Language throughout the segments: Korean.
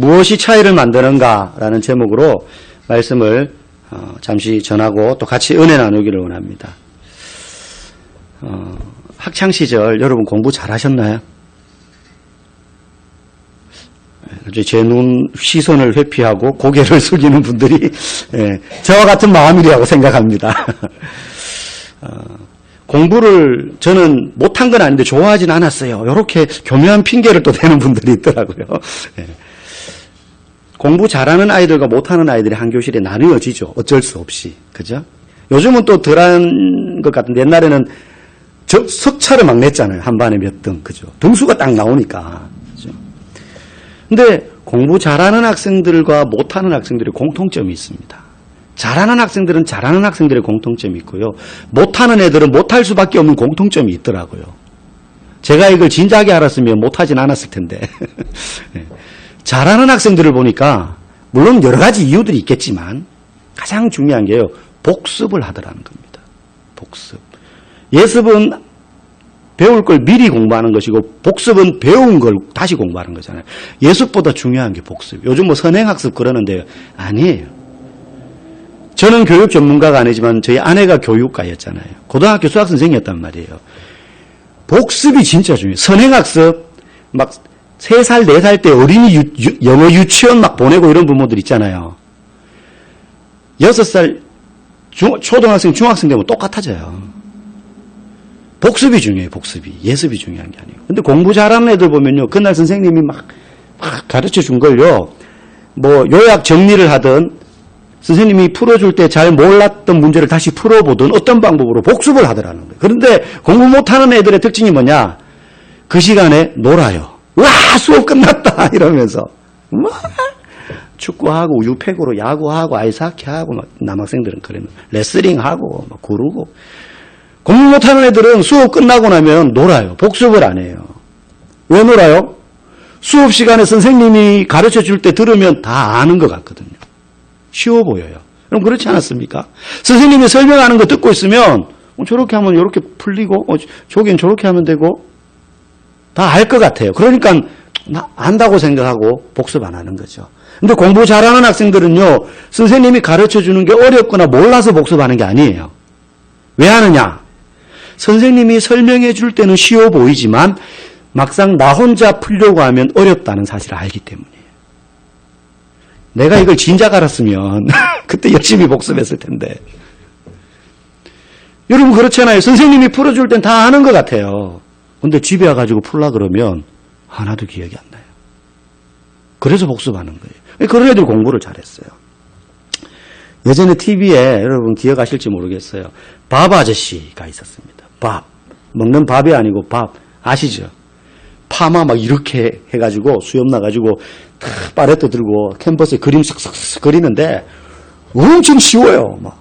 무엇이 차이를 만드는가라는 제목으로 말씀을 잠시 전하고 또 같이 은혜 나누기를 원합니다. 학창시절 여러분 공부 잘하셨나요? 제 눈 시선을 회피하고 고개를 숙이는 분들이 저와 같은 마음이라고 생각합니다. 공부를 저는 못한 건 아닌데 좋아하진 않았어요. 이렇게 교묘한 핑계를 또 대는 분들이 있더라고요. 공부 잘하는 아이들과 못하는 아이들이 한 교실에 나뉘어지죠. 어쩔 수 없이. 그죠? 요즘은 또 덜한 것 같은데 옛날에는 석차를 막 냈잖아요. 한 반에 몇 등. 그죠? 등수가 딱 나오니까. 그죠? 근데 공부 잘하는 학생들과 못하는 학생들의 공통점이 있습니다. 잘하는 학생들은 잘하는 학생들의 공통점이 있고요. 못하는 애들은 못할 수밖에 없는 공통점이 있더라고요. 제가 이걸 진작에 알았으면 못하진 않았을 텐데. 잘하는 학생들을 보니까 물론 여러 가지 이유들이 있겠지만 가장 중요한 게요. 복습을 하더라는 겁니다. 복습. 예습은 배울 걸 미리 공부하는 것이고 복습은 배운 걸 다시 공부하는 거잖아요. 예습보다 중요한 게 복습. 요즘 뭐 선행학습 그러는데요. 아니에요. 저는 교육 전문가가 아니지만 저희 아내가 교육가였잖아요. 고등학교 수학선생이었단 말이에요. 복습이 진짜 중요해요. 선행학습 막 3살, 4살 때 어린이 영어 유치원 막 보내고 이런 부모들 있잖아요. 6살 초등학생, 중학생 되면 똑같아져요. 복습이 중요해요, 복습이. 예습이 중요한 게 아니에요. 근데 공부 잘하는 애들 보면요. 그날 선생님이 막 가르쳐 준 걸요. 뭐 요약 정리를 하든 선생님이 풀어줄 때 잘 몰랐던 문제를 다시 풀어보든 어떤 방법으로 복습을 하더라는 거예요. 그런데 공부 못하는 애들의 특징이 뭐냐? 그 시간에 놀아요. 와, 수업 끝났다! 이러면서. 축구하고, 유팩으로 야구하고, 아이스하키하고, 막 남학생들은 그러면 레슬링하고, 막 구르고. 공부 못하는 애들은 수업 끝나고 나면 놀아요. 복습을 안 해요. 왜 놀아요? 수업 시간에 선생님이 가르쳐 줄 때 들으면 다 아는 것 같거든요. 쉬워 보여요. 그럼 그렇지 않았습니까? 선생님이 설명하는 거 듣고 있으면 저렇게 하면 이렇게 풀리고 저긴 저렇게 하면 되고 다 알 것 같아요. 그러니까 안다고 생각하고 복습 안 하는 거죠. 근데 공부 잘하는 학생들은요. 선생님이 가르쳐 주는 게 어렵거나 몰라서 복습하는 게 아니에요. 왜 하느냐? 선생님이 설명해 줄 때는 쉬워 보이지만 막상 나 혼자 풀려고 하면 어렵다는 사실을 알기 때문이에요. 내가 이걸 진작 알았으면 그때 열심히 복습했을 텐데. 여러분 그렇잖아요. 선생님이 풀어줄 땐 다 아는 것 같아요. 근데 집에 와가지고 풀라 그러면 하나도 기억이 안 나요. 그래서 복습하는 거예요. 그런 애들 공부를 잘했어요. 예전에 TV에 여러분 기억하실지 모르겠어요. 밥 아저씨가 있었습니다. 밥. 먹는 밥이 아니고 밥. 아시죠? 파마 막 이렇게 해가지고 수염 나가지고 탁 파레토 들고 캔버스에 그림 싹싹 그리는데 엄청 쉬워요. 막.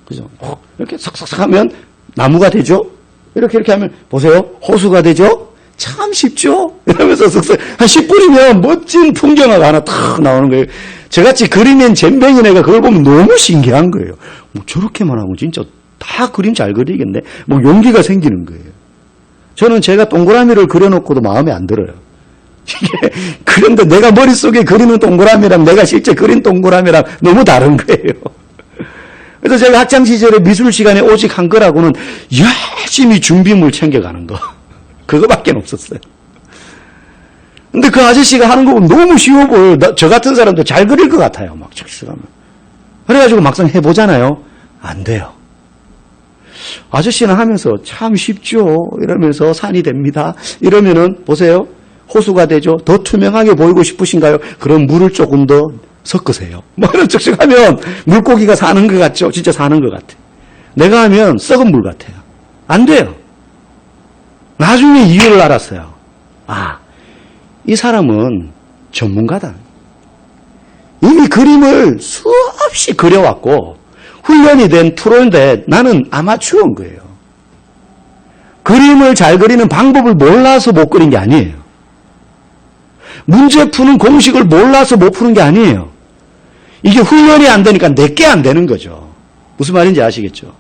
그죠? 이렇게 싹싹 하면 나무가 되죠? 이렇게 하면 보세요. 호수가 되죠? 참 쉽죠? 이러면서 쓱쓱 한 10분이면 멋진 풍경화가 하나 탁 나오는 거예요. 저같이 그리면 잼뱅이 애가 그걸 보면 너무 신기한 거예요. 뭐 저렇게만 하고 진짜 다 그림 잘 그리겠네. 뭐 용기가 생기는 거예요. 저는 제가 동그라미를 그려놓고도 마음에 안 들어요. 이게 그런데 내가 머릿속에 그리는 동그라미랑 내가 실제 그린 동그라미랑 너무 다른 거예요. 그래서 제가 학창시절에 미술 시간에 오직 한 거라고는 열심히 준비물 챙겨가는 거. 그거밖에 없었어요. 근데 그 아저씨가 하는 거 보면 너무 쉬워 보여요. 저 같은 사람도 잘 그릴 것 같아요. 막 착시하면. 그래가지고 막상 해보잖아요. 안 돼요. 아저씨는 하면서 참 쉽죠. 이러면서 산이 됩니다. 이러면은 보세요. 호수가 되죠. 더 투명하게 보이고 싶으신가요? 그럼 물을 조금 더 섞으세요. 뭐 이런 척 하면 물고기가 사는 것 같죠. 진짜 사는 것 같아요. 내가 하면 썩은 물 같아요. 안 돼요. 나중에 이유를 알았어요. 아, 이 사람은 전문가다. 이미 그림을 수없이 그려왔고 훈련이 된 프로인데 나는 아마추어인 거예요. 그림을 잘 그리는 방법을 몰라서 못 그린 게 아니에요. 문제 푸는 공식을 몰라서 못 푸는 게 아니에요. 이게 훈련이 안 되니까 내게 안 되는 거죠. 무슨 말인지 아시겠죠?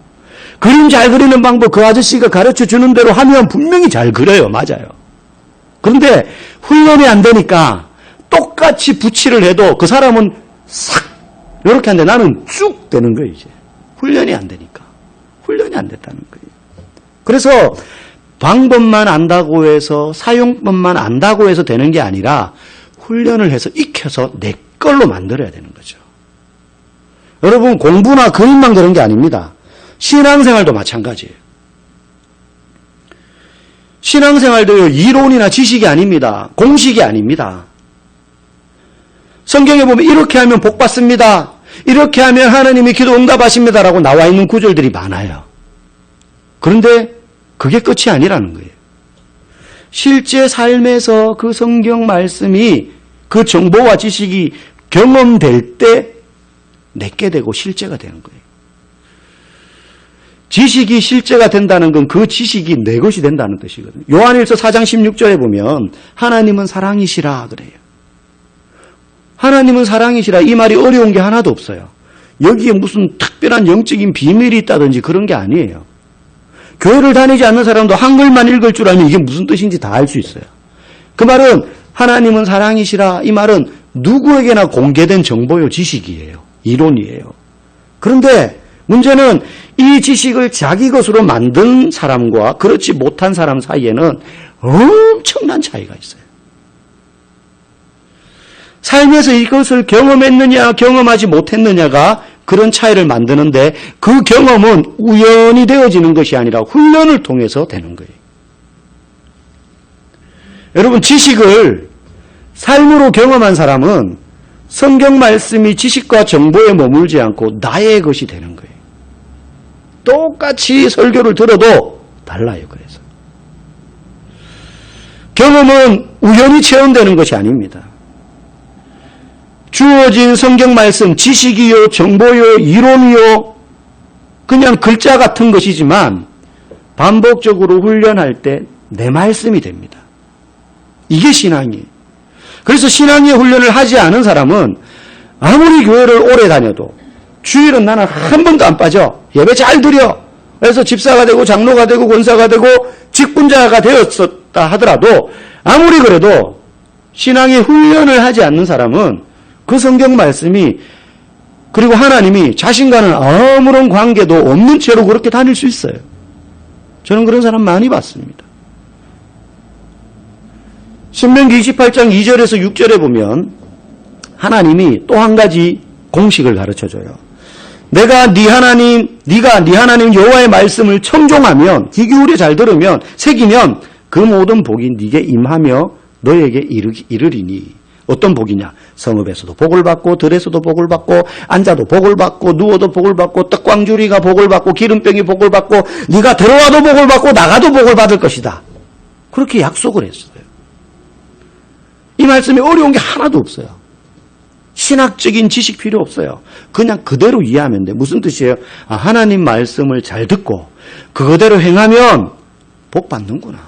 그림 잘 그리는 방법 그 아저씨가 가르쳐 주는 대로 하면 분명히 잘 그려요. 맞아요. 그런데 훈련이 안 되니까 똑같이 부치를 해도 그 사람은 싹 이렇게 하는데 나는 쭉 되는 거예요. 이제 훈련이 안 되니까. 훈련이 안 됐다는 거예요. 그래서 방법만 안다고 해서 사용법만 안다고 해서 되는 게 아니라 훈련을 해서 익혀서 내 걸로 만들어야 되는 거죠. 여러분 공부나 그림만 그런 게 아닙니다. 신앙생활도 마찬가지예요. 신앙생활도요, 이론이나 지식이 아닙니다. 공식이 아닙니다. 성경에 보면 이렇게 하면 복 받습니다. 이렇게 하면 하나님이 기도 응답하십니다라고 나와 있는 구절들이 많아요. 그런데 그게 끝이 아니라는 거예요. 실제 삶에서 그 성경 말씀이 그 정보와 지식이 경험될 때 내게 되고 실제가 되는 거예요. 지식이 실제가 된다는 건 그 지식이 내 것이 된다는 뜻이거든요. 요한일서 4장 16절에 보면 하나님은 사랑이시라 그래요. 하나님은 사랑이시라 이 말이 어려운 게 하나도 없어요. 여기에 무슨 특별한 영적인 비밀이 있다든지 그런 게 아니에요. 교회를 다니지 않는 사람도 한글만 읽을 줄 알면 이게 무슨 뜻인지 다 알 수 있어요. 그 말은 하나님은 사랑이시라 이 말은 누구에게나 공개된 정보요 지식이에요. 이론이에요. 그런데 문제는 이 지식을 자기 것으로 만든 사람과 그렇지 못한 사람 사이에는 엄청난 차이가 있어요. 삶에서 이것을 경험했느냐 경험하지 못했느냐가 그런 차이를 만드는데 그 경험은 우연히 되어지는 것이 아니라 훈련을 통해서 되는 거예요. 여러분 지식을 삶으로 경험한 사람은 성경 말씀이 지식과 정보에 머물지 않고 나의 것이 되는 거예요. 똑같이 설교를 들어도 달라요. 그래서 경험은 우연히 체험되는 것이 아닙니다. 주어진 성경 말씀, 지식이요, 정보요, 이론이요, 그냥 글자 같은 것이지만 반복적으로 훈련할 때 내 말씀이 됩니다. 이게 신앙이에요. 그래서 신앙의 훈련을 하지 않은 사람은 아무리 교회를 오래 다녀도 주일은 나는 한 번도 안 빠져. 예배 잘 드려. 그래서 집사가 되고 장로가 되고 권사가 되고 직분자가 되었었다 하더라도 아무리 그래도 신앙의 훈련을 하지 않는 사람은 그 성경 말씀이 그리고 하나님이 자신과는 아무런 관계도 없는 채로 그렇게 다닐 수 있어요. 저는 그런 사람 많이 봤습니다. 신명기 28장 2절에서 6절에 보면 하나님이 또 한 가지 공식을 가르쳐줘요. 네가 네 하나님 여호와의 말씀을 청종하면 귀 기울여 잘 들으면 새기면 그 모든 복이 네게 임하며 너에게 이르리니 어떤 복이냐? 성읍에서도 복을 받고 들에서도 복을 받고 앉아도 복을 받고 누워도 복을 받고 떡광주리가 복을 받고 기름병이 복을 받고 네가 들어와도 복을 받고 나가도 복을 받을 것이다. 그렇게 약속을 했어요. 이 말씀이 어려운 게 하나도 없어요. 신학적인 지식 필요 없어요. 그냥 그대로 이해하면 돼. 무슨 뜻이에요? 아, 하나님 말씀을 잘 듣고 그거대로 행하면 복 받는구나.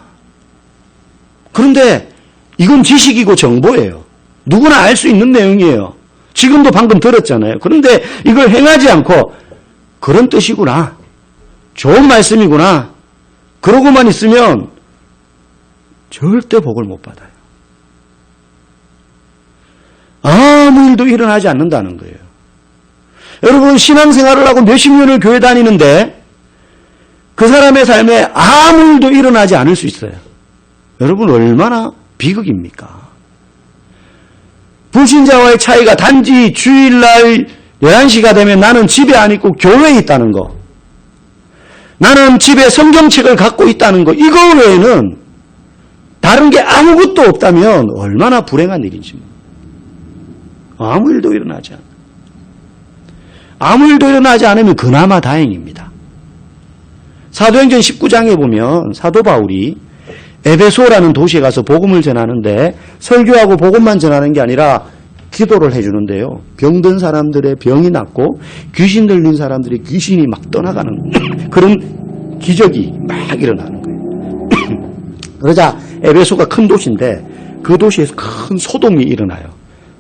그런데 이건 지식이고 정보예요. 누구나 알 수 있는 내용이에요. 지금도 방금 들었잖아요. 그런데 이걸 행하지 않고 그런 뜻이구나. 좋은 말씀이구나. 그러고만 있으면 절대 복을 못 받아요. 아무 일도 일어나지 않는다는 거예요. 여러분 신앙생활을 하고 몇십 년을 교회 다니는데 그 사람의 삶에 아무 일도 일어나지 않을 수 있어요. 여러분 얼마나 비극입니까? 불신자와의 차이가 단지 주일날 11시가 되면 나는 집에 안 있고 교회에 있다는 거. 나는 집에 성경책을 갖고 있다는 거. 이거 외에는 다른 게 아무것도 없다면 얼마나 불행한 일인지. 아무 일도 일어나지 않아요. 아무 일도 일어나지 않으면 그나마 다행입니다. 사도행전 19장에 보면 사도 바울이 에베소라는 도시에 가서 복음을 전하는데 설교하고 복음만 전하는 게 아니라 기도를 해주는데요. 병든 사람들의 병이 낫고 귀신 들린 사람들의 귀신이 막 떠나가는 그런 기적이 막 일어나는 거예요. 그러자 에베소가 큰 도시인데 그 도시에서 큰 소동이 일어나요.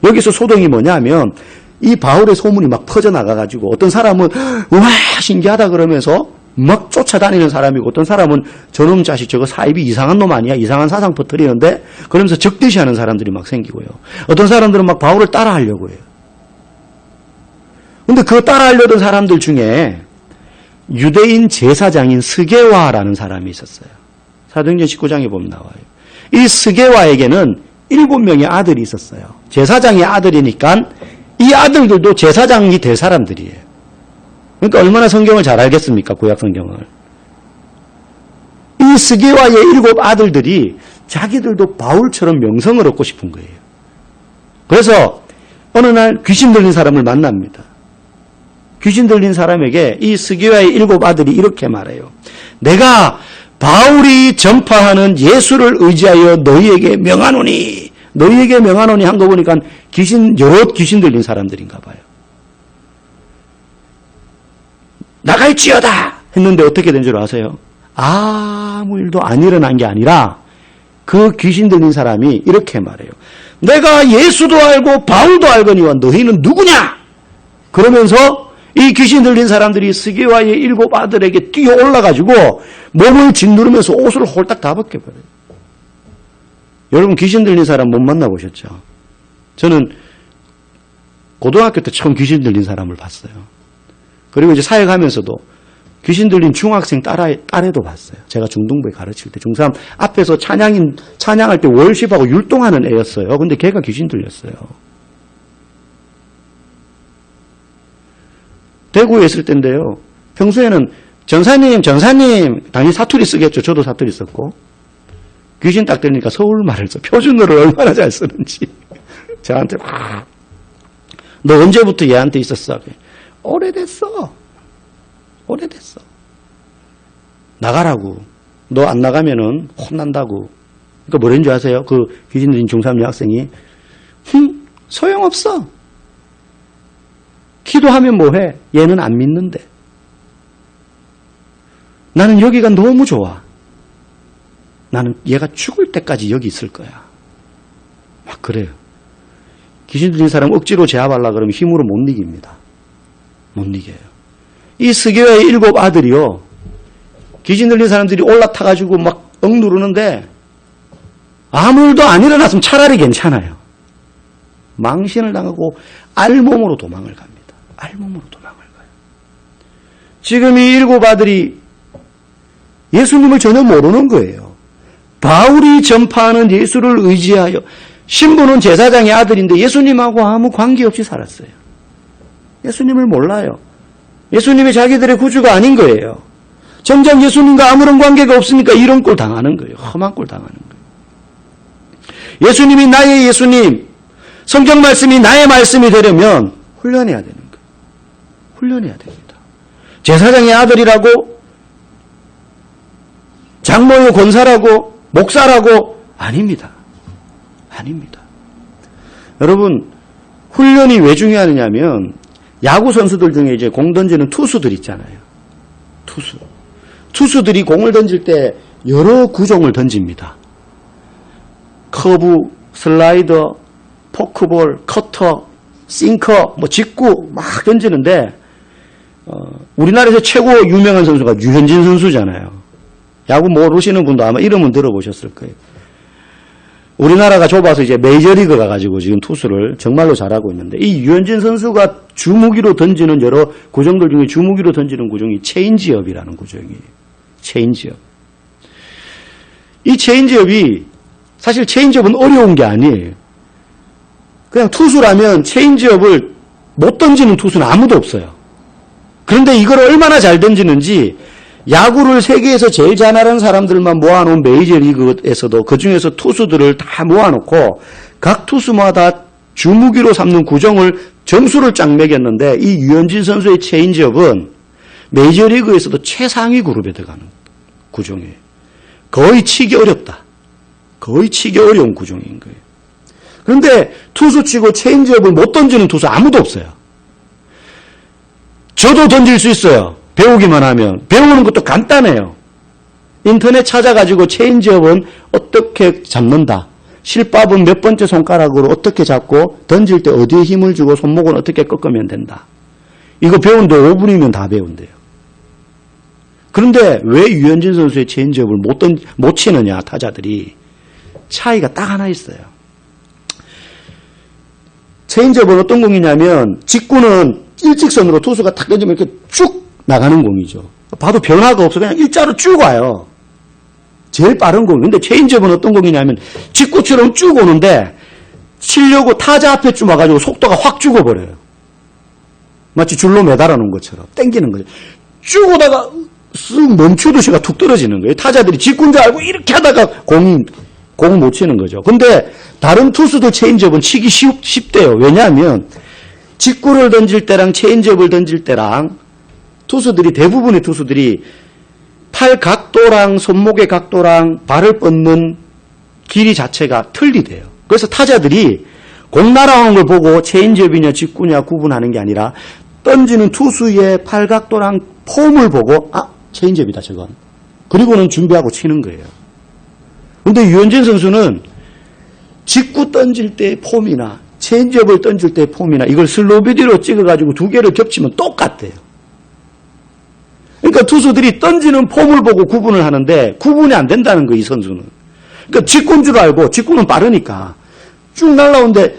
여기서 소동이 뭐냐면 이 바울의 소문이 막 퍼져나가가지고 어떤 사람은 와 신기하다 그러면서 막 쫓아다니는 사람이고 어떤 사람은 저놈 자식 저거 사입이 이상한 놈 아니야? 이상한 사상 퍼뜨리는데 그러면서 적대시 하는 사람들이 막 생기고요. 어떤 사람들은 막 바울을 따라하려고 해요. 근데 그 따라하려던 사람들 중에 유대인 제사장인 스게와라는 사람이 있었어요. 사도행전 19장에 보면 나와요. 이 스게와에게는 7명의 아들이 있었어요. 제사장의 아들이니까 이 아들들도 제사장이 될 사람들이에요. 그러니까 얼마나 성경을 잘 알겠습니까? 구약 성경을. 이 스게와의 7 아들들이 자기들도 바울처럼 명성을 얻고 싶은 거예요. 그래서 어느 날 귀신 들린 사람을 만납니다. 귀신 들린 사람에게 이 스게와의 7 아들이 이렇게 말해요. 내가 바울이 전파하는 예수를 의지하여 너희에게 명하노니, 너희에게 명하노니 한 거 보니까 여러 귀신 들린 사람들인가 봐요. 나갈지어다 했는데 어떻게 된 줄 아세요? 아무 일도 안 일어난 게 아니라 그 귀신 들린 사람이 이렇게 말해요. 내가 예수도 알고 바울도 알거니와 너희는 누구냐? 그러면서 이 귀신 들린 사람들이 스게와의 7 아들에게 뛰어 올라가지고 몸을 짓누르면서 옷을 홀딱 다 벗겨버려요. 여러분 귀신 들린 사람 못 만나보셨죠? 저는 고등학교 때 처음 귀신 들린 사람을 봤어요. 그리고 이제 사역하면서도 귀신 들린 중학생 딸애도 봤어요. 제가 중등부에 가르칠 때 중3 앞에서 찬양할 때 월십하고 율동하는 애였어요. 근데 걔가 귀신 들렸어요. 대구에 있을 때인데요. 평소에는 전사님 당연히 사투리 쓰겠죠. 저도 사투리 썼고. 귀신 딱 들리니까 서울말을 써. 표준어를 얼마나 잘 쓰는지. 저한테 막 너 언제부터 얘한테 있었어? 오래됐어. 나가라고. 너 안 나가면은 혼난다고. 그러니까 뭐랬는 줄 아세요? 그 귀신 들린 중3 여학생이 소용없어. 기도하면 뭐해? 얘는 안 믿는데. 나는 여기가 너무 좋아. 나는 얘가 죽을 때까지 여기 있을 거야. 막 그래요. 귀신 들린 사람 억지로 제압하려고 그러면 힘으로 못 이깁니다. 못 이겨요. 이 스게와의 7 아들이요. 귀신 들린 사람들이 올라타가지고 막 억누르는데 아무 일도 안 일어났으면 차라리 괜찮아요. 망신을 당하고 알몸으로 도망을 갑니다. 알몸으로 도망을 가요. 지금 이 7 아들이 예수님을 전혀 모르는 거예요. 바울이 전파하는 예수를 의지하여 신부는 제사장의 아들인데 예수님하고 아무 관계없이 살았어요. 예수님을 몰라요. 예수님이 자기들의 구주가 아닌 거예요. 정작 예수님과 아무런 관계가 없으니까 이런 꼴 당하는 거예요. 험한 꼴 당하는 거예요. 예수님이 나의 예수님, 성경 말씀이 나의 말씀이 되려면 훈련해야 되는 거예요. 훈련해야 됩니다. 제사장의 아들이라고, 장로요 권사라고, 목사라고 아닙니다. 아닙니다. 여러분, 훈련이 왜 중요하냐면 야구 선수들 중에 이제 공 던지는 투수들 있잖아요. 투수들이 공을 던질 때 여러 구종을 던집니다. 커브, 슬라이더, 포크볼, 커터, 싱커, 직구 막 던지는데 우리나라에서 최고 유명한 선수가 유현진 선수잖아요. 야구 모르시는 분도 아마 이름은 들어보셨을 거예요. 우리나라가 좁아서 이제 메이저리그 가가지고 지금 투수를 정말로 잘하고 있는데 이 유현진 선수가 주무기로 던지는 여러 구종들 중에 주무기로 던지는 구종이 체인지업이라는 구종이에요. 체인지업. 이 체인지업이 사실 체인지업은 어려운 게 아니에요. 그냥 투수라면 체인지업을 못 던지는 투수는 아무도 없어요. 그런데 이걸 얼마나 잘 던지는지 야구를 세계에서 제일 잘하는 사람들만 모아놓은 메이저리그에서도 그중에서 투수들을 다 모아놓고 각 투수마다 주무기로 삼는 구종을 점수를 쫙 매겼는데 이 유현진 선수의 체인지업은 메이저리그에서도 최상위 그룹에 들어가는 구종이에요. 거의 치기 어렵다. 거의 치기 어려운 구종인 거예요. 그런데 투수치고 체인지업을 못 던지는 투수 아무도 없어요. 저도 던질 수 있어요. 배우기만 하면. 배우는 것도 간단해요. 인터넷 찾아가지고 체인지업은 어떻게 잡는다. 실밥은 몇 번째 손가락으로 어떻게 잡고 던질 때 어디에 힘을 주고 손목은 어떻게 꺾으면 된다. 이거 배우는데 5분이면 다 배운대요. 그런데 왜 유현진 선수의 체인지업을 못 치느냐, 타자들이. 차이가 딱 하나 있어요. 체인지업은 어떤 공이냐면 직구는 일직선으로 투수가 탁 던지면 이렇게 쭉 나가는 공이죠. 봐도 변화가 없어. 그냥 일자로 쭉 와요. 제일 빠른 공. 근데 체인지업은 어떤 공이냐면 직구처럼 쭉 오는데 치려고 타자 앞에 쭉 와가지고 속도가 확 죽어버려요. 마치 줄로 매달아 놓은 것처럼 땡기는 거죠. 쭉 오다가 쓱 멈추듯이가 툭 떨어지는 거예요. 타자들이 직구인 줄 알고 이렇게 하다가 공을 못 치는 거죠. 근데 다른 투수들 체인지업은 치기 쉽대요. 왜냐하면 직구를 던질 때랑 체인지업을 던질 때랑 대부분의 투수들이 팔 각도랑 손목의 각도랑 발을 뻗는 길이 자체가 틀리대요. 그래서 타자들이 공 날아오는 걸 보고 체인지업이냐 직구냐 구분하는 게 아니라 던지는 투수의 팔 각도랑 폼을 보고 체인지업이다 저건. 그리고는 준비하고 치는 거예요. 그런데 유현진 선수는 직구 던질 때의 폼이나 체인지업을 던질 때의 폼이나 이걸 슬로우 비디오로 찍어가지고 두 개를 겹치면 똑같대요. 그러니까 투수들이 던지는 폼을 보고 구분을 하는데 구분이 안 된다는 거예요, 이 선수는. 그러니까 직구인 줄 알고 직구는 빠르니까 쭉 날라오는데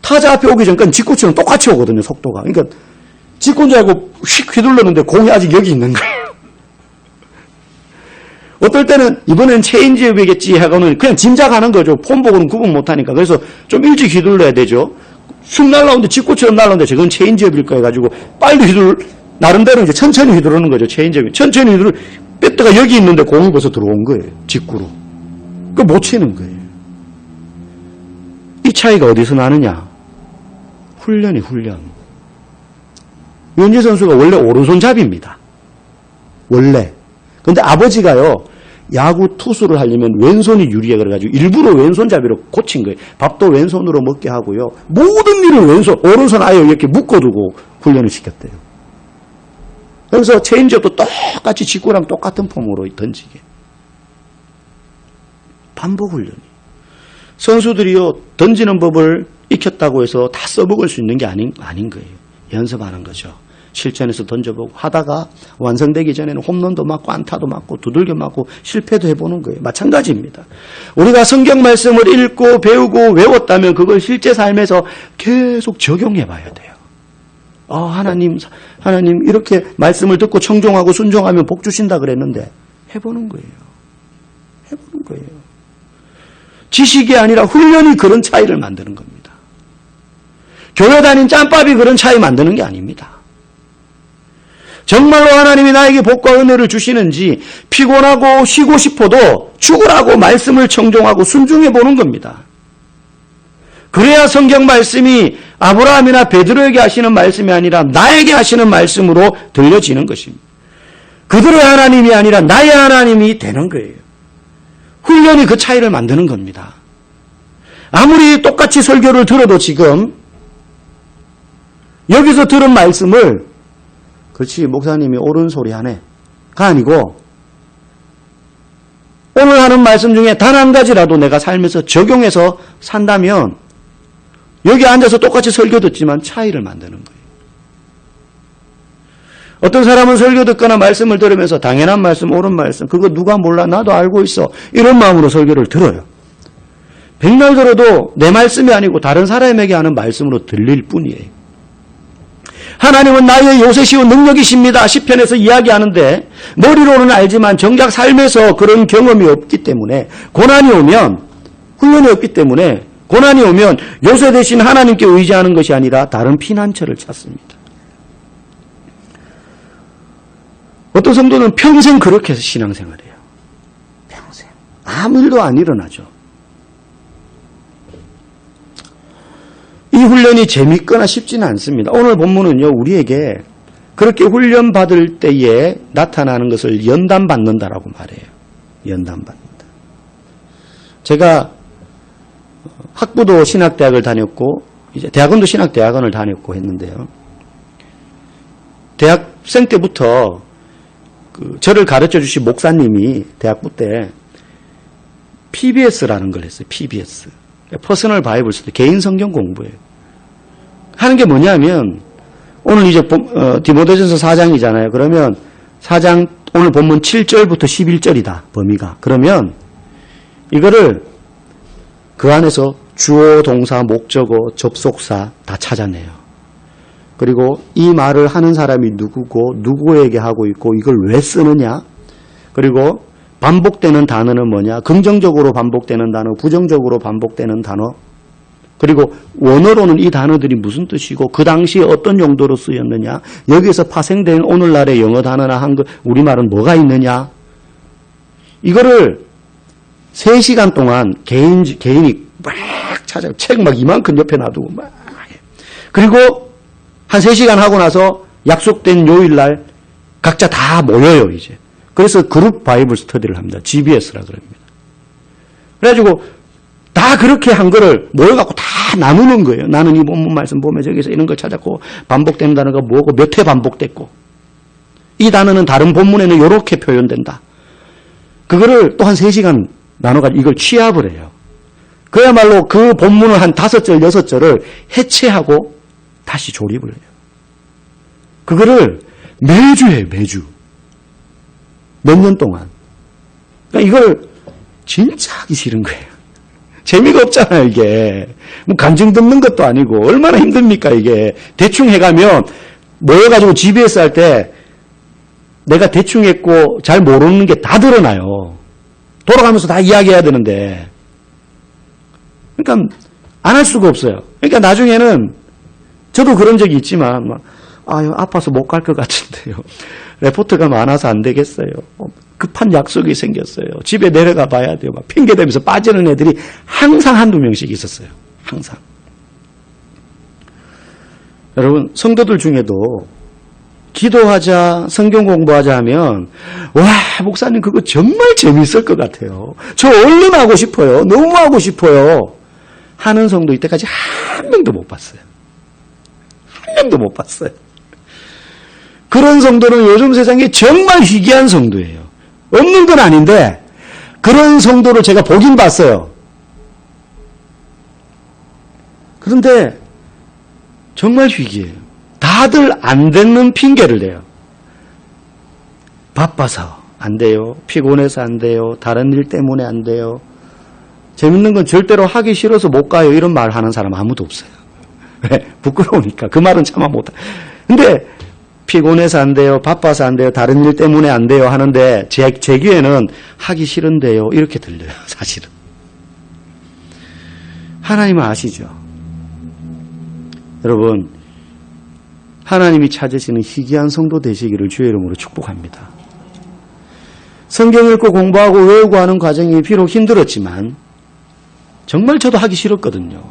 타자 앞에 오기 전까지 직구처럼 똑같이 오거든요, 속도가. 그러니까 직구인 줄 알고 휙 휘둘렀는데 공이 아직 여기 있는 거예요. 어떨 때는 이번엔 체인지업이겠지 하고는 그냥 짐작하는 거죠. 폼 보고는 구분 못하니까. 그래서 좀 일찍 휘둘러야 되죠. 쑥 날라오는데 직구처럼 날라오는데 저건 체인지업일 거 해가지고 빨리 나름대로 이제 천천히 휘두르는 거죠. 체인지업이. 천천히 배트가 여기 있는데 공이 벌써 들어온 거예요. 직구로. 그거 못 치는 거예요. 이 차이가 어디서 나느냐? 훈련. 유현진 선수가 원래 오른손잡이입니다. 원래. 근데 아버지가요, 야구 투수를 하려면 왼손이 유리해 그래가지고 일부러 왼손잡이로 고친 거예요. 밥도 왼손으로 먹게 하고요. 모든 일을 오른손 아예 이렇게 묶어두고 훈련을 시켰대요. 그래서 체인지업도 똑같이 직구랑 똑같은 폼으로 던지게. 반복 훈련이. 선수들이요, 던지는 법을 익혔다고 해서 다 써먹을 수 있는 게 아닌 거예요. 연습하는 거죠. 실전에서 던져보고 하다가 완성되기 전에는 홈런도 맞고 안타도 맞고 두들겨 맞고 실패도 해보는 거예요. 마찬가지입니다. 우리가 성경 말씀을 읽고 배우고 외웠다면 그걸 실제 삶에서 계속 적용해봐야 돼요. 하나님 이렇게 말씀을 듣고 청종하고 순종하면 복 주신다 그랬는데 해보는 거예요. 지식이 아니라 훈련이 그런 차이를 만드는 겁니다. 교회 다닌 짬밥이 그런 차이 만드는 게 아닙니다. 정말로 하나님이 나에게 복과 은혜를 주시는지 피곤하고 쉬고 싶어도 죽으라고 말씀을 청종하고 순종해 보는 겁니다. 그래야 성경 말씀이 아브라함이나 베드로에게 하시는 말씀이 아니라 나에게 하시는 말씀으로 들려지는 것입니다. 그들의 하나님이 아니라 나의 하나님이 되는 거예요. 훈련이 그 차이를 만드는 겁니다. 아무리 똑같이 설교를 들어도 지금 여기서 들은 말씀을 그렇지 목사님이 옳은 소리 하네가 아니고 오늘 하는 말씀 중에 단 한 가지라도 내가 살면서 적용해서 산다면 여기 앉아서 똑같이 설교 듣지만 차이를 만드는 거예요. 어떤 사람은 설교 듣거나 말씀을 들으면서 당연한 말씀, 옳은 말씀, 그거 누가 몰라 나도 알고 있어 이런 마음으로 설교를 들어요. 백날 들어도 내 말씀이 아니고 다른 사람에게 하는 말씀으로 들릴 뿐이에요. 하나님은 나의 요새시오 능력이십니다. 시편에서 이야기하는데 머리로는 알지만 정작 삶에서 그런 경험이 없기 때문에 고난이 오면 훈련이 없기 때문에 고난이 오면 요새 대신 하나님께 의지하는 것이 아니라 다른 피난처를 찾습니다. 어떤 성도는 평생 그렇게 해서 신앙생활해요. 평생. 아무 일도 안 일어나죠. 이 훈련이 재밌거나 쉽지는 않습니다. 오늘 본문은요, 우리에게 그렇게 훈련받을 때에 나타나는 것을 연단받는다라고 말해요. 연단받는다. 제가 학부도 신학대학을 다녔고, 이제 대학원도 신학대학원을 다녔고 했는데요. 대학생 때부터 저를 가르쳐 주신 목사님이 대학부 때 PBS라는 걸 했어요. PBS. 퍼스널 바이블 스터디, 개인 성경 공부예요. 하는 게 뭐냐면 오늘 이제 디모데전서 4장이잖아요. 그러면 4장 오늘 본문 7절부터 11절이다. 범위가. 그러면 이거를 그 안에서 주어, 동사, 목적어, 접속사 다 찾아내요. 그리고 이 말을 하는 사람이 누구고 누구에게 하고 있고 이걸 왜 쓰느냐. 그리고 반복되는 단어는 뭐냐. 긍정적으로 반복되는 단어, 부정적으로 반복되는 단어. 그리고 원어로는 이 단어들이 무슨 뜻이고 그 당시에 어떤 용도로 쓰였느냐. 여기에서 파생된 오늘날의 영어 단어나 한글, 우리말은 뭐가 있느냐. 이거를 3시간 동안 개인이 막 찾아요. 책 막 이만큼 옆에 놔두고 막. 그리고 한 3시간 하고 나서 약속된 요일날 각자 다 모여요, 이제. 그래서 그룹 바이블 스터디를 합니다. GBS라 그럽니다. 그래가지고 다 그렇게 한 거를 모여갖고 다 나누는 거예요. 나는 이 본문 말씀 보면 저기서 이런 걸 찾았고 반복되는 단어가 뭐고 몇 회 반복됐고 이 단어는 다른 본문에는 이렇게 표현된다. 그거를 또 한 3시간 나눠가지고 이걸 취합을 해요. 그야말로 그 본문을 한 5절, 6절을 해체하고 다시 조립을 해요. 그거를 매주 해요, 매주. 몇 년 동안. 그러니까 이걸 진짜 하기 싫은 거예요. 재미가 없잖아요, 이게. 뭐 간증 듣는 것도 아니고 얼마나 힘듭니까, 이게. 대충 해가면 모여가지고 GBS 할 때 내가 대충 했고 잘 모르는 게 다 드러나요. 돌아가면서 다 이야기해야 되는데. 그러니까 안 할 수가 없어요. 그러니까 나중에는 저도 그런 적이 있지만 막 아파서 못 갈 것 같은데요. 레포트가 많아서 안 되겠어요. 급한 약속이 생겼어요. 집에 내려가 봐야 돼요. 막 핑계대면서 빠지는 애들이 항상 한두 명씩 있었어요. 항상. 여러분, 성도들 중에도 기도하자, 성경 공부하자 하면 와, 목사님 그거 정말 재밌을 것 같아요. 저 얼른 하고 싶어요. 너무 하고 싶어요. 하는 성도 이때까지 한 명도 못 봤어요. 한 명도 못 봤어요. 그런 성도는 요즘 세상에 정말 희귀한 성도예요. 없는 건 아닌데 그런 성도를 제가 보긴 봤어요. 그런데 정말 희귀해요. 다들 안 되는 핑계를 대요. 바빠서 안 돼요. 피곤해서 안 돼요. 다른 일 때문에 안 돼요. 재밌는 건 절대로 하기 싫어서 못 가요. 이런 말 하는 사람 아무도 없어요. 왜? 부끄러우니까. 그 말은 차마 못 하. 근데 피곤해서 안 돼요. 바빠서 안 돼요. 다른 일 때문에 안 돼요. 하는데 제 귀에는 하기 싫은데요. 이렇게 들려요. 사실은. 하나님은 아시죠? 여러분, 하나님이 찾으시는 희귀한 성도 되시기를 주의 이름으로 축복합니다. 성경 읽고 공부하고 외우고 하는 과정이 비록 힘들었지만 정말 저도 하기 싫었거든요.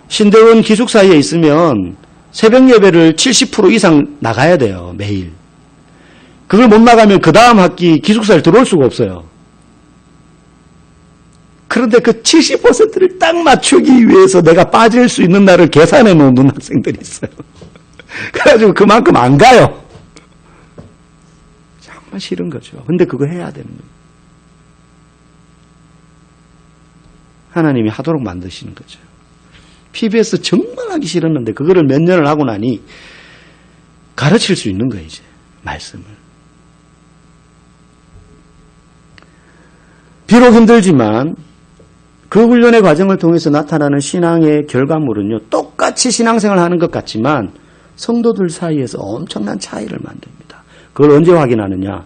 신대원 기숙사에 있으면 새벽 예배를 70% 이상 나가야 돼요. 매일. 그걸 못 나가면 그 다음 학기 기숙사에 들어올 수가 없어요. 그런데 그 70%를 딱 맞추기 위해서 내가 빠질 수 있는 날을 계산해 놓는 학생들이 있어요. 그래가지고 그만큼 안 가요. 정말 싫은 거죠. 근데 그거 해야 되는 거예요. 하나님이 하도록 만드시는 거죠. PBS 정말 하기 싫었는데 그거를 몇 년을 하고 나니 가르칠 수 있는 거예요, 이제. 말씀을. 비록 힘들지만 그 훈련의 과정을 통해서 나타나는 신앙의 결과물은요, 똑같이 신앙생활을 하는 것 같지만 성도들 사이에서 엄청난 차이를 만듭니다. 그걸 언제 확인하느냐?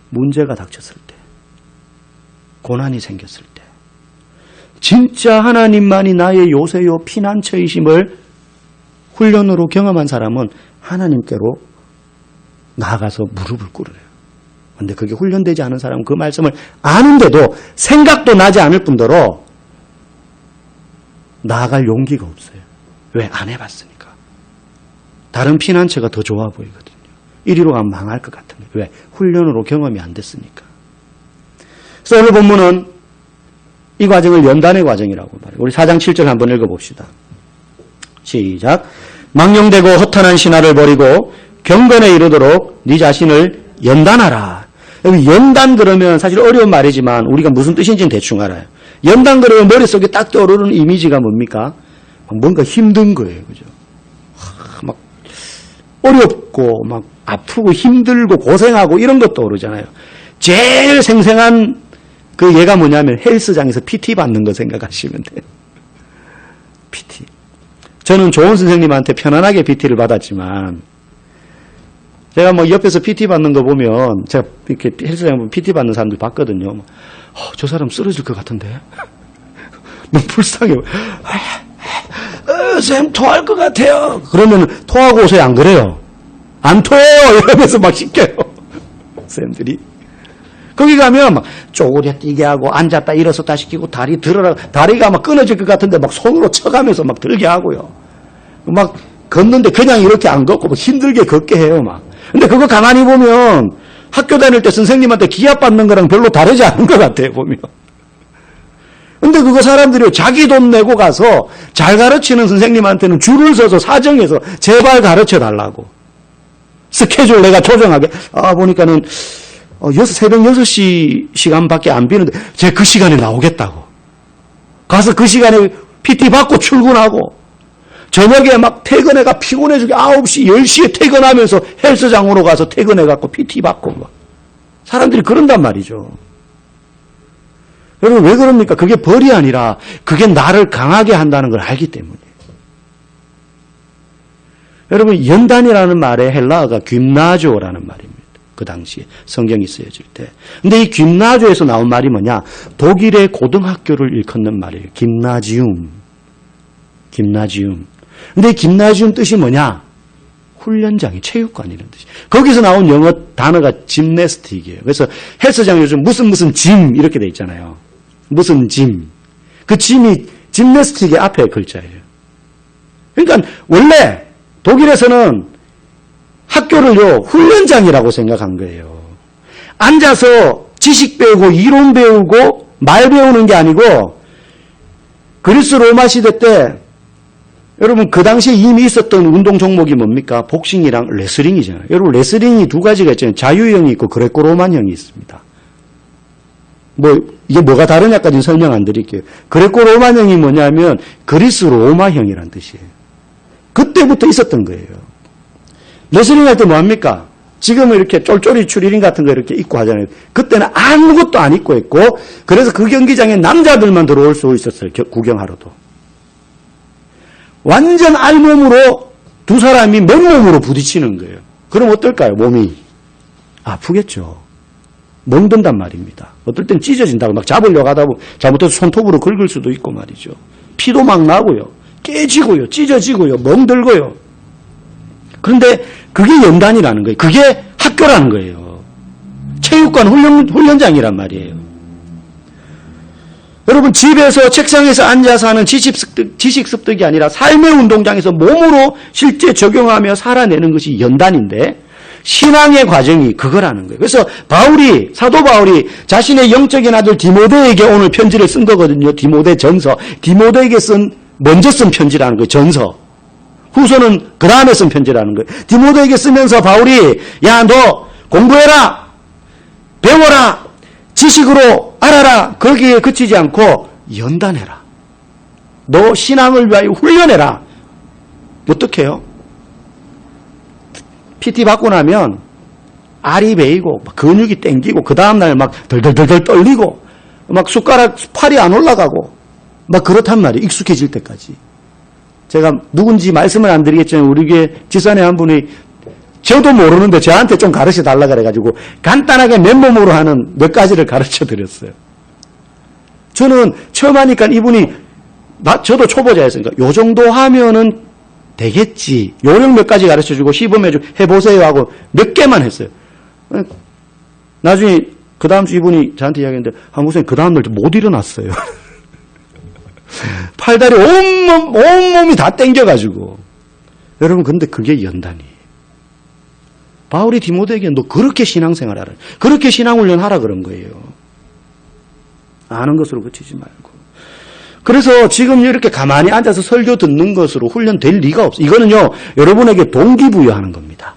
문제가 닥쳤을 때, 고난이 생겼을 때, 진짜 하나님만이 나의 요새요 피난처이심을 훈련으로 경험한 사람은 하나님께로 나아가서 무릎을 꿇어요. 그런데 그게 훈련되지 않은 사람은 그 말씀을 아는데도 생각도 나지 않을 뿐더러 나아갈 용기가 없어요. 왜? 안 해봤으니까. 다른 피난처가 더 좋아 보이거든요. 이리로 가면 망할 것 같은 거예요. 왜? 훈련으로 경험이 안 됐으니까. 그래서 오늘 본문은 이 과정을 연단의 과정이라고 말해요. 우리 4장 7절 한번 읽어봅시다. 시작. 망령되고 허탄한 신화를 버리고 경건에 이르도록 네 자신을 연단하라. 여기 연단 그러면 사실 어려운 말이지만 우리가 무슨 뜻인지는 대충 알아요. 연단 그러면 머릿속에 딱 떠오르는 이미지가 뭡니까? 뭔가 힘든 거예요. 그죠? 막 어렵고 막 아프고 힘들고 고생하고 이런 것도 오르잖아요. 제일 생생한 그 예가 뭐냐면 헬스장에서 PT 받는 거 생각하시면 돼요. PT. 저는 좋은 선생님한테 편안하게 PT를 받았지만 제가 뭐 옆에서 PT 받는 거 보면 제가 이렇게 헬스장 보면 PT 받는 사람들 봤거든요. 저 사람 쓰러질 것 같은데. 너무 불쌍해요. 쌤 토할 것 같아요. 그러면 토하고 오세요. 안 그래요? 안 토해요. 이러면서 막 시켜요. 쌤들이. 거기 가면 막 쪼그려 뛰게 하고 앉았다 일어섰다 시키고 다리 들어라. 다리가 막 끊어질 것 같은데 막 손으로 쳐가면서 막 들게 하고요. 막 걷는데 그냥 이렇게 안 걷고 막 힘들게 걷게 해요. 막. 근데 그거 가만히 보면 학교 다닐 때 선생님한테 기합 받는 거랑 별로 다르지 않은 것 같아요. 보면. 근데 그거 사람들이 자기 돈 내고 가서 잘 가르치는 선생님한테는 줄을 서서 사정해서 제발 가르쳐 달라고. 스케줄 내가 조정하게. 보니까는 새벽 6시 시간밖에 안 비는데 제가 그 시간에 나오겠다고. 가서 그 시간에 PT 받고 출근하고 저녁에 막 퇴근해가 피곤해 죽게 9시, 10시에 퇴근하면서 헬스장으로 가서 퇴근해갖고 PT 받고 막. 사람들이 그런단 말이죠. 여러분 왜 그럽니까? 그게 벌이 아니라 그게 나를 강하게 한다는 걸 알기 때문이에요. 여러분 연단이라는 말의 헬라어가 그나조라는 말입니다. 그 당시에 성경이 쓰여질 때. 근데 이 그나조에서 나온 말이 뭐냐? 독일의 고등학교를 일컫는 말이에요. 김나지움. 근데 이 김나지움 뜻이 뭐냐? 훈련장이 체육관 이런 뜻이. 거기서 나온 영어 단어가 짐네스틱이에요. 그래서 헬스장 요즘 무슨 짐 이렇게 돼 있잖아요. 무슨 짐. 그 짐이 짐네스틱의 앞에 글자예요. 그러니까 원래 독일에서는 학교를요 훈련장이라고 생각한 거예요. 앉아서 지식 배우고 이론 배우고 말 배우는 게 아니고 그리스 로마 시대 때 여러분 그 당시에 이미 있었던 운동 종목이 뭡니까? 복싱이랑 레슬링이잖아요. 여러분 레슬링이 두 가지가 있잖아요. 자유형이 있고 그레코 로만형이 있습니다. 이게 뭐가 다르냐까지는 설명 안 드릴게요. 그레코 로만형이 뭐냐면 그리스 로마형이란 뜻이에요. 그때부터 있었던 거예요. 레슬링 할 때 뭐합니까? 지금은 이렇게 쫄쫄이 추리닝 같은 거 이렇게 입고 하잖아요. 그때는 아무것도 안 입고 했고 그래서 그 경기장에 남자들만 들어올 수 있었어요. 구경하러도. 완전 알몸으로 두 사람이 맨몸으로 부딪히는 거예요. 그럼 어떨까요? 몸이 아프겠죠. 멍든단 말입니다. 어떨 땐 찢어진다고 막 잡으려고 하다 보면 잘못해서 손톱으로 긁을 수도 있고 말이죠. 피도 막 나고요. 깨지고요. 찢어지고요. 멍들고요. 그런데 그게 연단이라는 거예요. 그게 학교라는 거예요. 체육관 훈련장이란 말이에요. 여러분 집에서 책상에서 앉아서 하는 지식 습득이 아니라 삶의 운동장에서 몸으로 실제 적용하며 살아내는 것이 연단인데 신앙의 과정이 그거라는 거예요. 그래서 사도 바울이 자신의 영적인 아들 디모데에게 오늘 편지를 쓴 거거든요. 디모데 전서. 디모데에게 먼저 쓴 편지라는 거예요. 전서. 후서는 그 다음에 쓴 편지라는 거예요. 디모데에게 쓰면서 바울이 야 너 공부해라. 배워라. 지식으로 알아라. 거기에 그치지 않고 연단해라. 너 신앙을 위하여 훈련해라. 어떻게 해요? PT 받고 나면 알이 베이고 근육이 땡기고 그 다음날 막 덜덜덜 떨리고 막 숟가락 팔이 안 올라가고 막 그렇단 말이에요. 익숙해질 때까지. 제가 누군지 말씀을 안 드리겠지만 우리 교회 지산에 한 분이 저도 모르는데 저한테 좀 가르쳐 달라 그래가지고 간단하게 맨몸으로 하는 몇 가지를 가르쳐 드렸어요. 저는 처음 하니까 이분이 저도 초보자였으니까 요 정도 하면은 되겠지. 요령 몇 가지 가르쳐 주고 시범해주고 해보세요 하고 몇 개만 했어요. 나중에 그 다음 주 이분이 저한테 이야기했는데 한국생이 그 다음날 못 일어났어요. 팔다리 온몸이 다 땡겨가지고. 여러분 근데 그게 연단이에요. 바울이 디모데에게 너 그렇게 신앙생활 하라. 그렇게 신앙훈련 하라 그런 거예요. 아는 것으로 그치지 말고. 그래서 지금 이렇게 가만히 앉아서 설교 듣는 것으로 훈련될 리가 없어요. 이거는요, 여러분에게 동기부여하는 겁니다.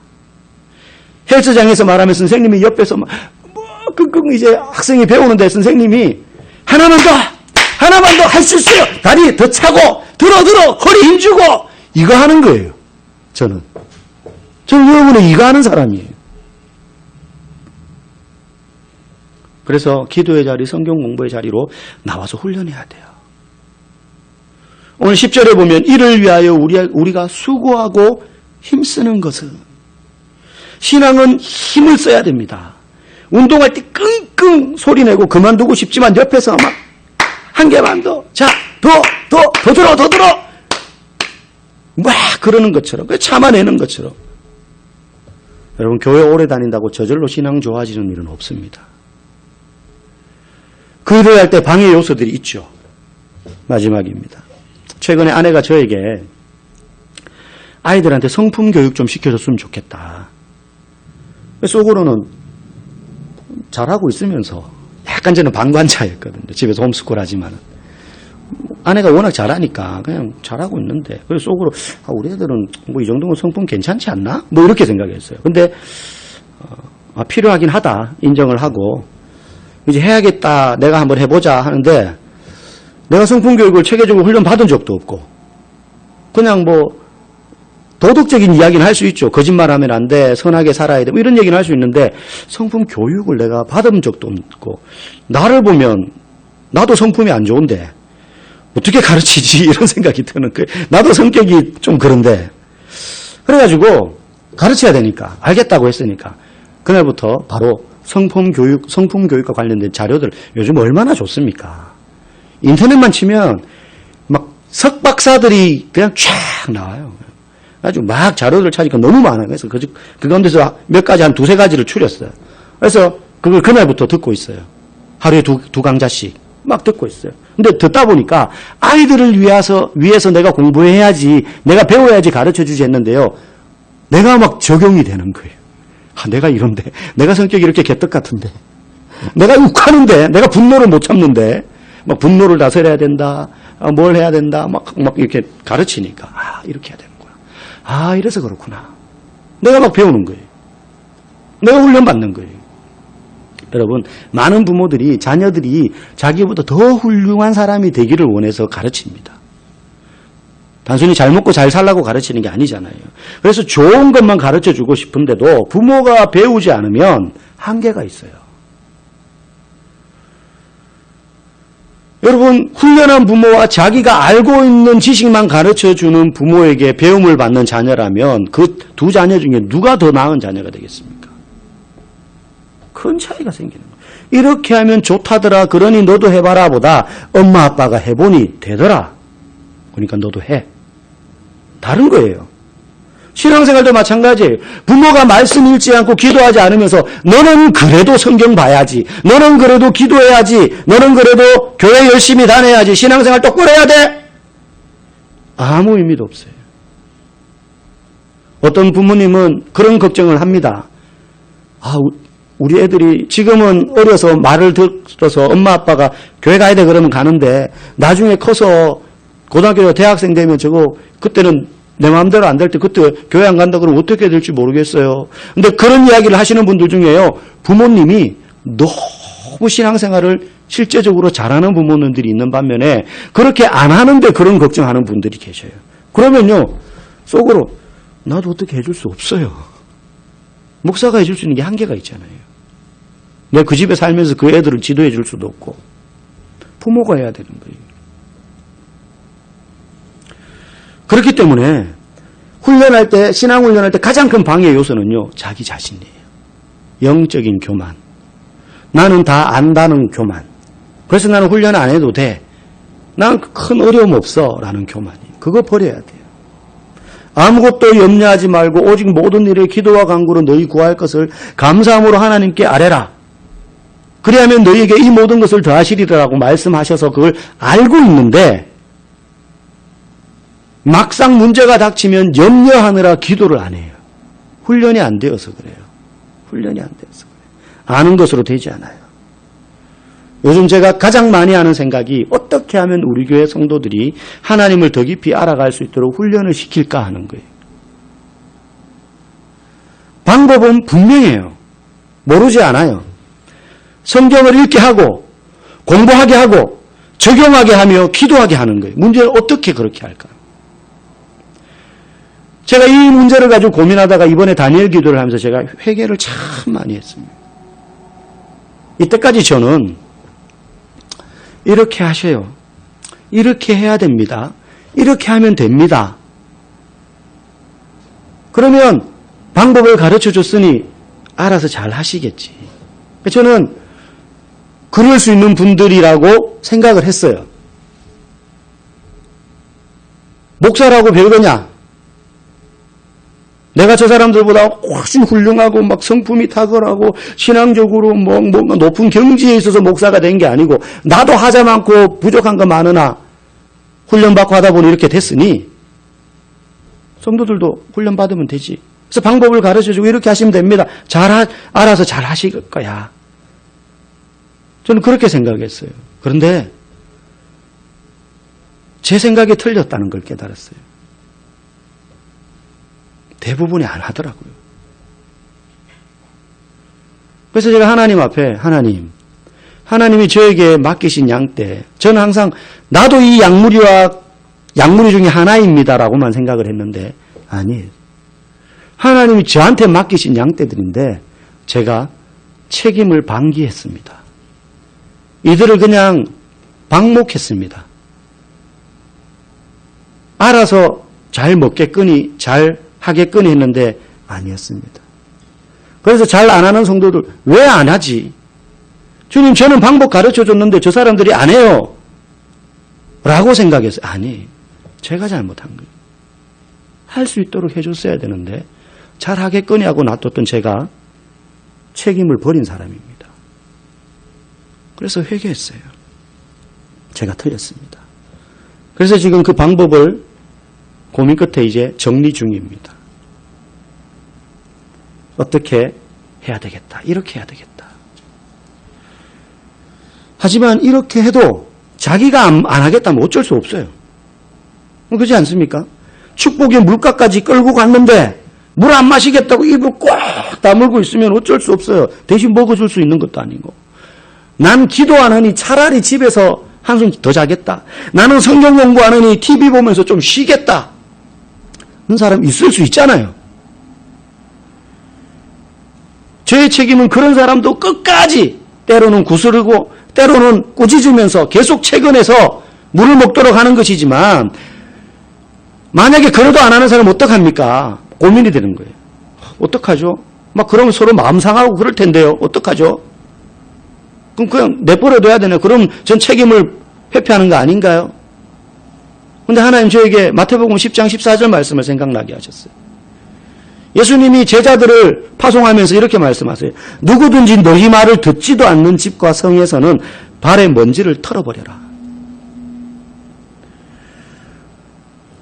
헬스장에서 말하면 선생님이 옆에서 끙끙 이제 학생이 배우는데 선생님이 하나만 더 할 수 있어요. 다리 더 차고 들어 허리 힘주고 이거 하는 거예요. 저는 저는 여러분의 이가하는 사람이에요. 그래서 기도의 자리, 성경 공부의 자리로 나와서 훈련해야 돼요. 오늘 10절에 보면 이를 위하여 우리가 수고하고 힘쓰는 것은, 신앙은 힘을 써야 됩니다. 운동할 때 끙끙 소리내고 그만두고 싶지만 옆에서 막 한 개만 더, 자, 더 들어 막 그러는 것처럼, 참아내는 것처럼. 여러분, 교회 오래 다닌다고 저절로 신앙 좋아지는 일은 없습니다. 그 일을 할 때 방해 요소들이 있죠. 마지막입니다. 최근에 아내가 저에게 아이들한테 성품 교육 좀 시켜줬으면 좋겠다. 속으로는 잘하고 있으면서 약간 저는 방관자였거든요. 집에서 홈스쿨 하지만 아내가 워낙 잘하니까 그냥 잘하고 있는데, 그래서 속으로 우리 애들은 뭐 이 정도면 성품 괜찮지 않나? 뭐 이렇게 생각했어요. 근데 필요하긴 하다 인정을 하고 이제 해야겠다, 내가 한번 해보자 하는데, 내가 성품 교육을 체계적으로 훈련 받은 적도 없고 그냥 뭐 도덕적인 이야기는 할 수 있죠. 거짓말하면 안 돼, 선하게 살아야 돼, 뭐 이런 얘기는 할 수 있는데 성품 교육을 내가 받은 적도 없고, 나를 보면 나도 성품이 안 좋은데 어떻게 가르치지 이런 생각이 드는 거예요. 나도 성격이 좀 그런데. 그래가지고 가르쳐야 되니까, 알겠다고 했으니까 그날부터 바로 성품 교육과 관련된 자료들 요즘 얼마나 좋습니까? 인터넷만 치면 막 석박사들이 그냥 쫙 나와요. 아주 막 자료를 찾으니까 너무 많아요. 그래서 그 가운데서 몇 가지, 한 두세 가지를 추렸어요. 그래서 그걸 그날부터 듣고 있어요. 하루에 두 강좌씩 막 듣고 있어요. 근데 듣다 보니까 아이들을 위해서 내가 공부해야지, 내가 배워야지 가르쳐주지 했는데요. 내가 막 적용이 되는 거예요. 내가 이런데, 내가 성격이 이렇게 개떡 같은데, 내가 욱하는데, 내가 분노를 못 참는데, 막 분노를 다스려야 된다, 뭘 해야 된다, 막 이렇게 가르치니까, 이렇게 해야 되는 거야. 이래서 그렇구나. 내가 막 배우는 거예요. 내가 훈련받는 거예요. 여러분, 많은 부모들이 자녀들이 자기보다 더 훌륭한 사람이 되기를 원해서 가르칩니다. 단순히 잘 먹고 잘 살라고 가르치는 게 아니잖아요. 그래서 좋은 것만 가르쳐주고 싶은데도 부모가 배우지 않으면 한계가 있어요. 여러분, 훈련한 부모와 자기가 알고 있는 지식만 가르쳐주는 부모에게 배움을 받는 자녀라면 그 두 자녀 중에 누가 더 나은 자녀가 되겠습니까? 큰 차이가 생기는 거예요. 이렇게 하면 좋다더라, 그러니 너도 해봐라 보다 엄마 아빠가 해보니 되더라, 그러니까 너도 해. 다른 거예요. 신앙생활도 마찬가지예요. 부모가 말씀 읽지 않고 기도하지 않으면서 너는 그래도 성경 봐야지, 너는 그래도 기도해야지, 너는 그래도 교회 열심히 다녀야지, 신앙생활 똑바로 해야 돼, 아무 의미도 없어요. 어떤 부모님은 그런 걱정을 합니다. 우리 애들이 지금은 어려서 말을 들어서 엄마 아빠가 교회 가야 돼 그러면 가는데 나중에 커서 고등학교 대학생 되면 그때는 내 마음대로 안 될 때 그때 교회 안 간다 그러면 어떻게 될지 모르겠어요. 근데 그런 이야기를 하시는 분들 중에요, 부모님이 너무 신앙생활을 실제적으로 잘하는 부모님들이 있는 반면에 그렇게 안 하는데 그런 걱정하는 분들이 계셔요. 그러면요, 속으로 나도 어떻게 해줄 수 없어요. 목사가 해줄 수 있는 게 한계가 있잖아요. 내가 그 집에 살면서 그 애들을 지도해 줄 수도 없고 부모가 해야 되는 거예요. 그렇기 때문에 훈련할 때, 신앙 훈련할 때 가장 큰 방해 요소는요, 자기 자신이에요. 영적인 교만. 나는 다 안다는 교만. 그래서 나는 훈련 안 해도 돼, 난 큰 어려움 없어 라는 교만이, 그거 버려야 돼요. 아무것도 염려하지 말고 오직 모든 일에 기도와 간구로 너희 구할 것을 감사함으로 하나님께 아뢰라. 그리하면 너희에게 이 모든 것을 더하시리라고 말씀하셔서 그걸 알고 있는데 막상 문제가 닥치면 염려하느라 기도를 안 해요. 훈련이 안 되어서 그래요. 훈련이 안 되어서 그래요. 아는 것으로 되지 않아요. 요즘 제가 가장 많이 하는 생각이 어떻게 하면 우리 교회 성도들이 하나님을 더 깊이 알아갈 수 있도록 훈련을 시킬까 하는 거예요. 방법은 분명해요. 모르지 않아요. 성경을 읽게 하고 공부하게 하고 적용하게 하며 기도하게 하는 거예요. 문제는 어떻게 그렇게 할까? 제가 이 문제를 가지고 고민하다가 이번에 다니엘 기도를 하면서 제가 회개를 참 많이 했습니다. 이때까지 저는 이렇게 하셔요. 이렇게 해야 됩니다. 이렇게 하면 됩니다. 그러면 방법을 가르쳐 줬으니 알아서 잘 하시겠지. 저는 그럴 수 있는 분들이라고 생각을 했어요. 목사라고 별거냐? 내가 저 사람들보다 훨씬 훌륭하고 막 성품이 탁월하고 신앙적으로 뭔가 높은 경지에 있어서 목사가 된 게 아니고 나도 하자 많고 부족한 거 많으나 훈련받고 하다 보니 이렇게 됐으니 성도들도 훈련받으면 되지. 그래서 방법을 가르쳐주고 이렇게 하시면 됩니다. 알아서 잘 하실 거야. 저는 그렇게 생각했어요. 그런데 제 생각이 틀렸다는 걸 깨달았어요. 대부분이 안 하더라고요. 그래서 제가 하나님 앞에 하나님이 저에게 맡기신 양떼, 저는 항상 나도 이 양무리 중에 하나입니다라고만 생각을 했는데 아니에요. 하나님이 저한테 맡기신 양떼들인데 제가 책임을 방기했습니다. 이들을 그냥 방목했습니다. 알아서 잘 먹겠거니 잘 하겠거니 했는데 아니었습니다. 그래서 잘 안 하는 성도들 왜 안 하지? 주님 저는 방법 가르쳐줬는데 저 사람들이 안 해요. 라고 생각했어요. 아니, 제가 잘못한 거예요. 할 수 있도록 해줬어야 되는데 잘 하겠거니 하고 놔뒀던 제가 책임을 버린 사람입니다. 그래서 회개했어요. 제가 틀렸습니다. 그래서 지금 그 방법을 고민 끝에 이제 정리 중입니다. 어떻게 해야 되겠다. 이렇게 해야 되겠다. 하지만 이렇게 해도 자기가 안 하겠다면 어쩔 수 없어요. 그렇지 않습니까? 축복의 물가까지 끌고 갔는데 물 안 마시겠다고 입을 꽉 다물고 있으면 어쩔 수 없어요. 대신 먹어줄 수 있는 것도 아니고. 난 기도 안 하니 차라리 집에서 한숨 더 자겠다. 나는 성경 공부 안 하니 TV 보면서 좀 쉬겠다. 그런 사람 있을 수 있잖아요. 저의 책임은 그런 사람도 끝까지 때로는 구스르고 때로는 꾸짖으면서 계속 채근해서 물을 먹도록 하는 것이지만 만약에 그래도 안 하는 사람은 어떡합니까? 고민이 되는 거예요. 어떡하죠? 막 그러면 서로 마음 상하고 그럴 텐데요. 어떡하죠? 그럼 그냥 내버려둬야 되나요? 그럼 전 책임을 회피하는 거 아닌가요? 근데 하나님 저에게 마태복음 10장 14절 말씀을 생각나게 하셨어요. 예수님이 제자들을 파송하면서 이렇게 말씀하세요. 누구든지 너희 말을 듣지도 않는 집과 성에서는 발의 먼지를 털어버려라.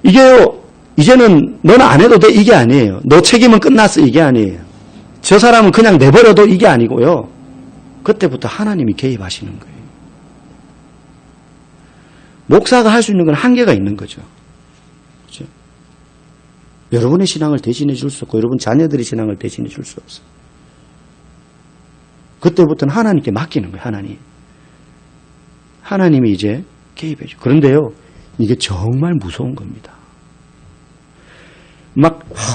이게요, 이제는 너는 안 해도 돼 이게 아니에요. 너 책임은 끝났어 이게 아니에요. 저 사람은 그냥 내버려둬 이게 아니고요. 그때부터 하나님이 개입하시는 거예요. 목사가 할 수 있는 건 한계가 있는 거죠. 그렇죠? 여러분의 신앙을 대신해 줄 수 없고 여러분 자녀들의 신앙을 대신해 줄 수 없어요. 그때부터는 하나님께 맡기는 거예요. 하나님이 이제 개입해 줘. 그런데요, 이게 정말 무서운 겁니다.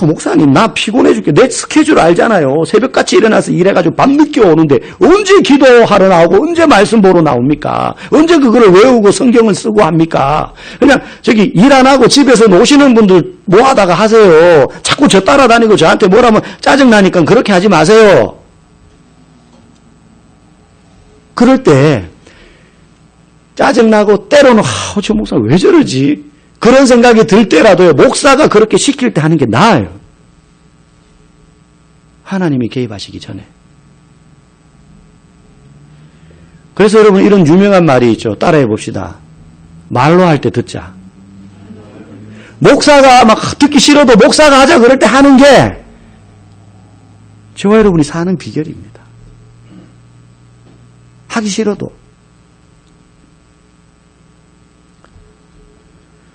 목사님 나 피곤해 죽게 내 스케줄 알잖아요. 새벽같이 일어나서 일해가지고 밤늦게 오는데 언제 기도하러 나오고 언제 말씀 보러 나옵니까? 언제 그거를 외우고 성경을 쓰고 합니까? 그냥 저기 일 안 하고 집에서 노시는 분들 뭐 하다가 하세요. 자꾸 저 따라다니고 저한테 뭐라면 짜증나니까 그렇게 하지 마세요. 그럴 때 짜증나고 때로는 저 목사 왜 저러지? 그런 생각이 들 때라도요, 목사가 그렇게 시킬 때 하는 게 나아요. 하나님이 개입하시기 전에. 그래서 여러분 이런 유명한 말이 있죠. 따라해 봅시다. 말로 할 때 듣자. 목사가 막 듣기 싫어도 목사가 하자 그럴 때 하는 게 저와 여러분이 사는 비결입니다. 하기 싫어도.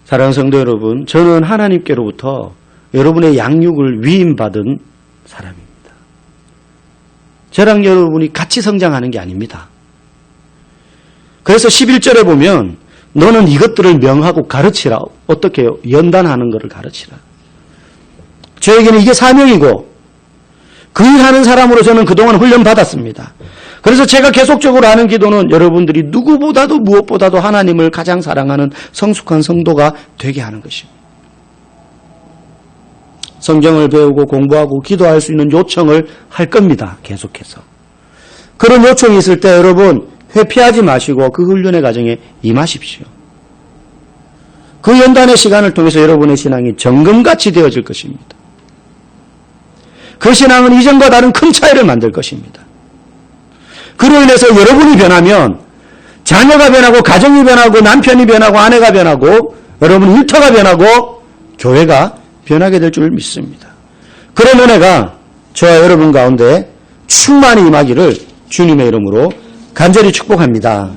사랑하는 성도 여러분, 저는 하나님께로부터 여러분의 양육을 위임받은 사람입니다. 저랑 여러분이 같이 성장하는 게 아닙니다. 그래서 11절에 보면 너는 이것들을 명하고 가르치라. 어떻게 해요? 연단하는 것을 가르치라. 저에게는 이게 사명이고 그 일하는 사람으로 저는 그동안 훈련받았습니다. 그래서 제가 계속적으로 하는 기도는 여러분들이 누구보다도 무엇보다도 하나님을 가장 사랑하는 성숙한 성도가 되게 하는 것입니다. 성경을 배우고 공부하고 기도할 수 있는 요청을 할 겁니다. 계속해서. 그런 요청이 있을 때 여러분 회피하지 마시고 그 훈련의 과정에 임하십시오. 그 연단의 시간을 통해서 여러분의 신앙이 정금같이 되어질 것입니다. 그 신앙은 이전과 다른 큰 차이를 만들 것입니다. 그로 인해서 여러분이 변하면 자녀가 변하고 가정이 변하고 남편이 변하고 아내가 변하고 여러분 일터가 변하고 교회가 변하게 될 줄 믿습니다. 그런 은혜가 저와 여러분 가운데 충만히 임하기를 주님의 이름으로 간절히 축복합니다.